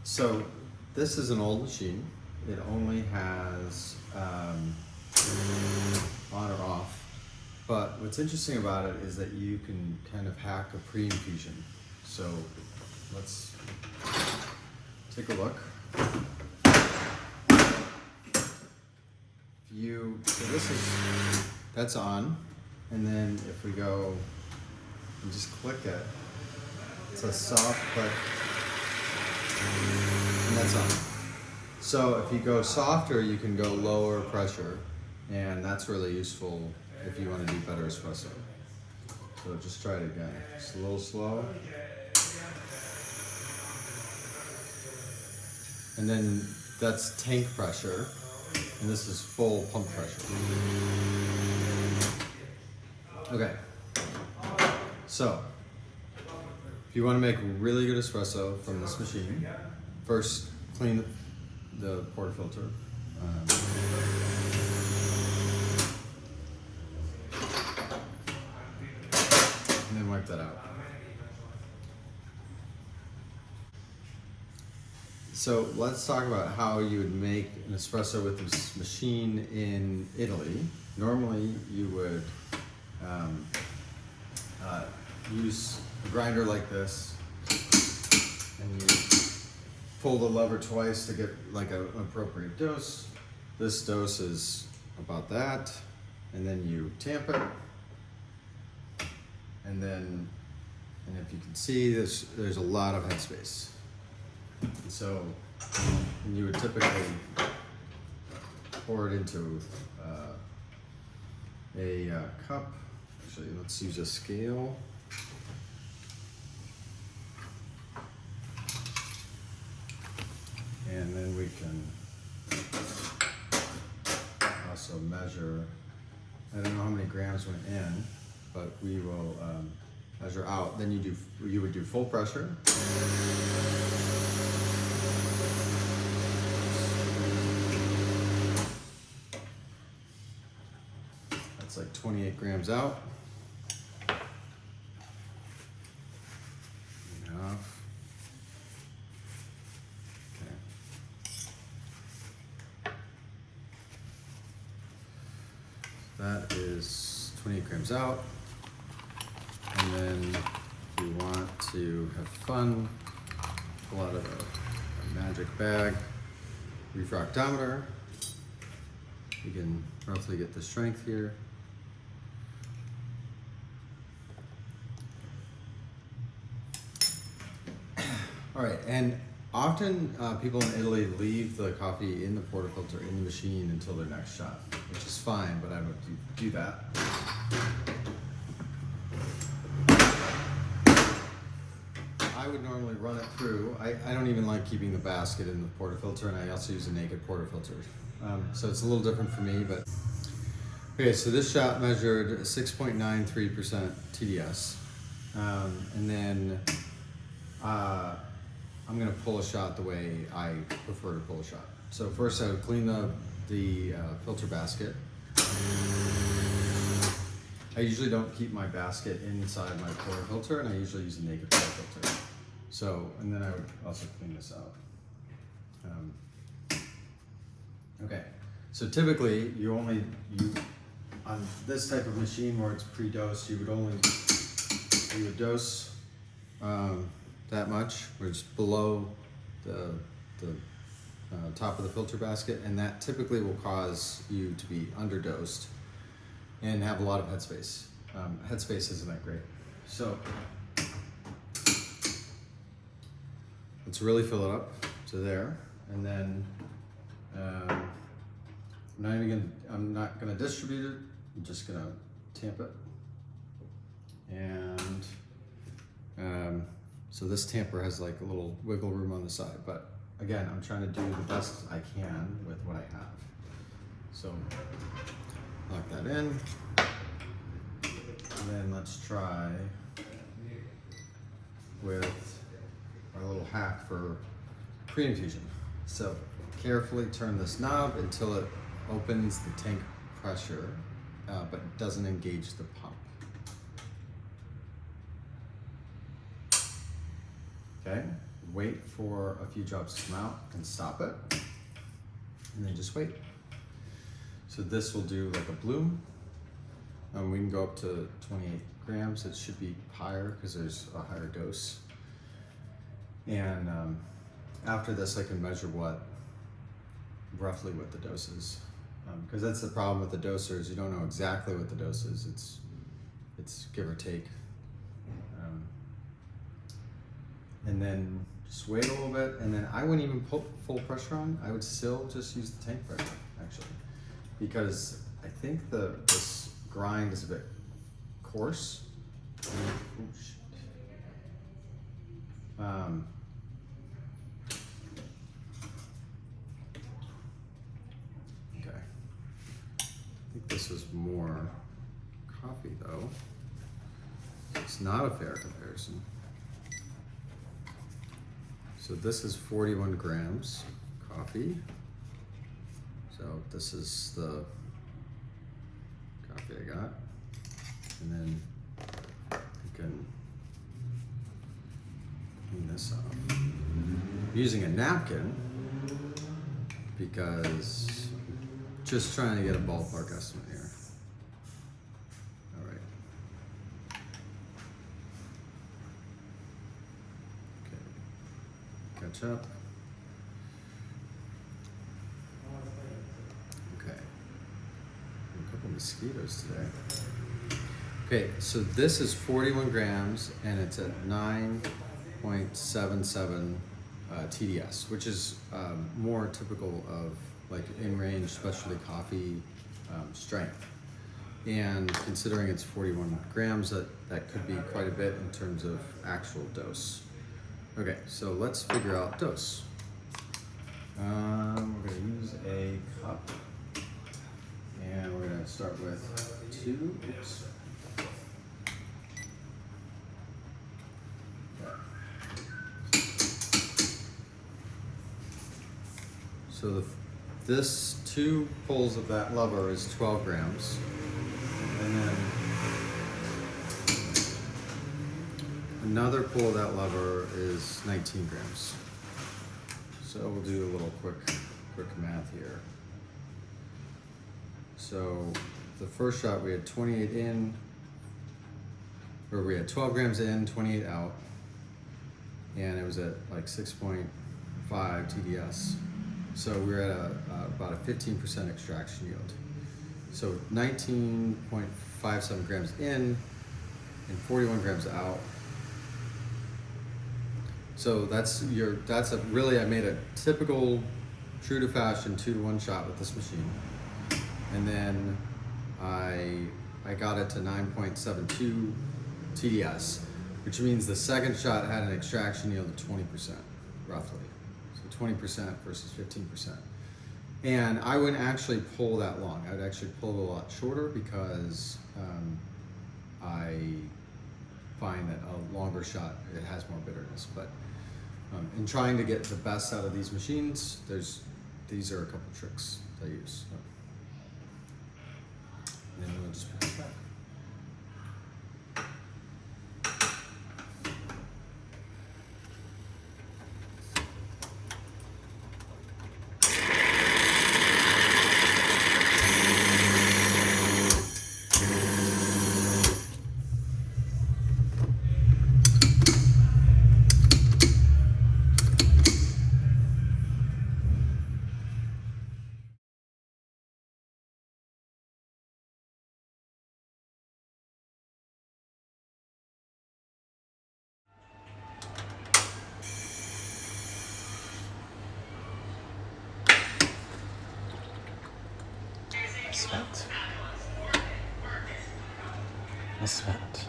So this is an old machine. It only has on or off. But what's interesting about it is that you can kind of hack a pre-infusion. So let's take a look. That's on. And then if we go and just click it, it's a soft click, and that's on. So if you go softer, you can go lower pressure, and that's really useful if you want to do better espresso. So just try it again. Just a little slow. And then that's tank pressure, and this is full pump pressure. Okay, so if you want to make really good espresso from this machine, first clean the portafilter. And then wipe that out. So let's talk about how you would make an espresso with this machine in Italy. Normally you would use a grinder like this, and you pull the lever twice to get like an appropriate dose. This dose is about that, and then you tamp it, and if you can see, there's a lot of headspace. So you would typically pour it into a cup. Actually, let's use a scale. And then we can also measure. I don't know how many grams went in, but we will measure out. Then you would do full pressure. That's like 28 grams out. Enough. That is 28 grams out. And then if you want to have fun, pull out of a magic bag, refractometer. You can roughly get the strength here. All right, and often people in Italy leave the coffee in the portafilter in the machine until their next shot, which is fine, but I would do that. I would normally run it through. I don't even like keeping the basket in the portafilter, and I also use a naked portafilter. So it's a little different for me, but okay, so this shot measured 6.93% TDS. And then I'm gonna pull a shot the way I prefer to pull a shot. So first I would clean the filter basket. I usually don't keep my basket inside my portafilter, and I usually use a naked portafilter. So, and then I would also clean this out. Okay, so typically on this type of machine where it's pre-dosed, you would dose that much, which is below the top of the filter basket, and that typically will cause you to be underdosed and have a lot of headspace. Headspace isn't that great. So let's really fill it up to there, and then I'm not gonna distribute it. I'm just gonna tamp it, and so this tamper has like a little wiggle room on the side, but again, I'm trying to do the best I can with what I have. So lock that in, and then let's try with our little hack for pre-infusion. So carefully turn this knob until it opens the tank pressure, but doesn't engage the pump. Okay, wait for a few drops to come out and stop it, and then just wait. So this will do like a bloom. We can go up to 28 grams. It should be higher because there's a higher dose. And after this, I can measure roughly what the dose is. Because that's the problem with the dosers. You don't know exactly what the dose is. It's give or take. And then just wait a little bit, and then I wouldn't even put full pressure on. I would still just use the tank pressure, actually, because I think this grind is a bit coarse. Okay. I think this was more coffee, though. It's not a fair comparison. So this is 41 grams coffee. So this is the coffee I got. And then you can clean this off. I'm using a napkin because just trying to get a ballpark estimate here. All right. Okay. Catch up. Okay. A couple mosquitoes today. Okay, so this is 41 grams and it's at 9.77 TDS, which is more typical of like in-range specialty coffee strength. And considering it's 41 grams, that could be quite a bit in terms of actual dose. Okay, so let's figure out dose. We're gonna use a cup, and we're gonna start with 2. Oops. So this 2 pulls of that lever is 12 grams, and then another pull of that lever is 19 grams. So we'll do a little quick math here. So the first shot we had 28 in, or we had 12 grams in, 28 out, and it was at like 6.5 TDS. So we're at about a 15% extraction yield. So 19.57 grams in and 41 grams out. So I made a typical true to fashion 2-to-1 shot with this machine. And then I got it to 9.72 TDS, which means the second shot had an extraction yield of 20%, roughly. 20% versus 15%. And I wouldn't actually pull that long. I would actually pull it a lot shorter because I find that a longer shot, it has more bitterness. But in trying to get the best out of these machines, these are a couple tricks I use. So. And then we'll just put it back. Sweat. I sweat.